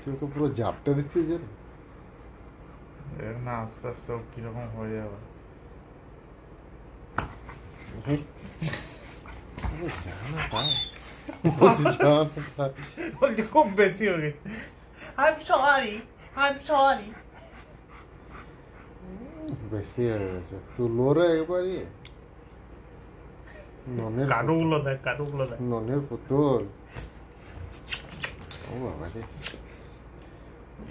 তুই ওকে পুরো জাপটা দিচ্ছিস যে না, আস্তে আস্তে ও কিরকম হয়ে যাবে। খুব বেশি হয়ে গেছে। বেশি হয়ে গেছে, তুলোরে একবারই ননের কারুগুলো দেখ, ননের পুতুল। ও বাবা রে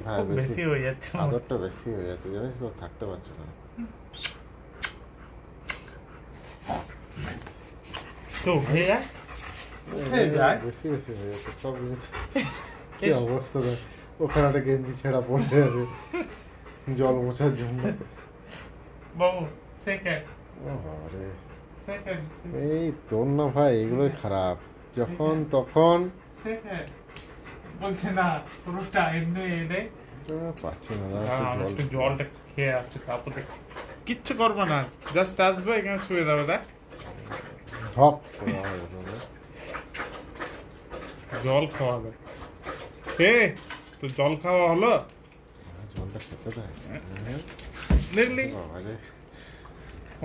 ভাই, বেশি হয়ে যাচ্ছে, আদরটা বেশি হয়ে যাচ্ছে, জানিস তো, থাকতে পারছে না। তো উঠে যায়, বেশি বেশি হয়ে যাচ্ছে সব কিছু। কি অবস্থা দেখ, ওখানে একটা গেঞ্জি ছেঁড়া পড়ে আছে জল মোছার জন্য। বাবু সেকেন্ড, ও বাবা রে, এই তোর না ভাই এগুলোই খারাপ, যখন তখন বলছে না পুরো টাইম নেই এনে পাচ্ছি না। একটু জলটা খেয়ে আসছে, তারপরে কিচ্ছু করবে না, জাস্ট আসবে এখানে শুয়ে যাবে। দেখ ঢপ জল খাওয়াবে। হে তো জল খাওয়া হলো, জলটা খেতে দেয় দেখলি? বাবা রে,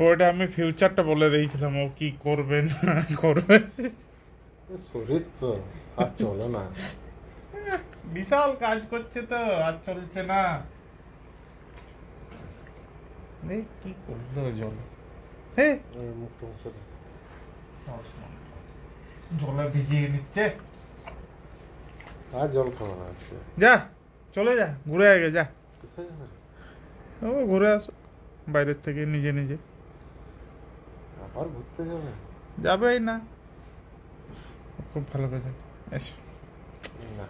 ওটা আমি ফিউচারটা বলে দিয়েছিলাম, ও কি করবে না করবে। শরীর তো আর চলে না, বিশাল কাজ করছে তো, আর চলছে না। দেখ কি করলো জল, হে মুখটা মুছে দে। জলে ভিজিয়ে নিচ্ছে। আর জল খাবো না আজকে। যা চলে যা, ঘুরে আগে যা। কোথায় যাবে? ও ঘুরে আসো বাইরের থেকে নিজে নিজে। আবার ঘুরতে যাবে? যাবেই না, খুব ভালো করে যাবে। এসো না,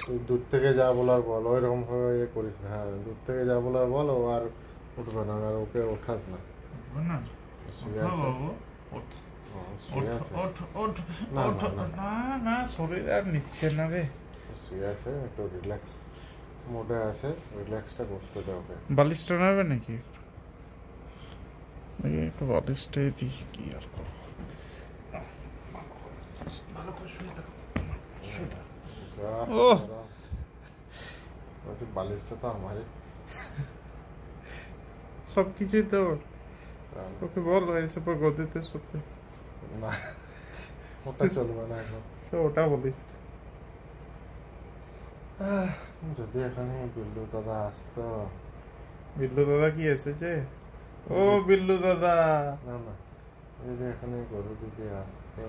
তুই দূর থেকে যা বলার বল, ওইরকম ভাবে ইয়ে করিস না। হ্যাঁ, দূর থেকে যা বলার বল, ও আর উঠবে না, আর ওকে ওঠাস না। শুয়ে আছে, শুয়ে আছে। না শরীর আর নিচ্ছে না রে, শুয়ে আছে, একটু রিল্যাক্স মোডে আছে, রিল্যাক্সটা করতে দে ওকে। বালিশটা নেবে নাকি? একটু বালিশটাই দিই, কি আর করবো। বালিশটা তো আমারই, সব কিছুই তো ওকে বল এসব গদিতে শুতে। না ওটা চলবে না এখন, ওটা বলিস। যদি এখানে বিল্লু দাদা আসতো। বিল্লু দাদা কি এসেছে? ও বিল্লু দাদা, না না, যদি এখানে গরু দিদি আসতো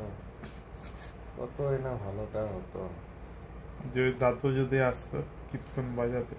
কতই না ভালোটা হতো। দাদু যদি আসতো কীর্তন বাজাতে।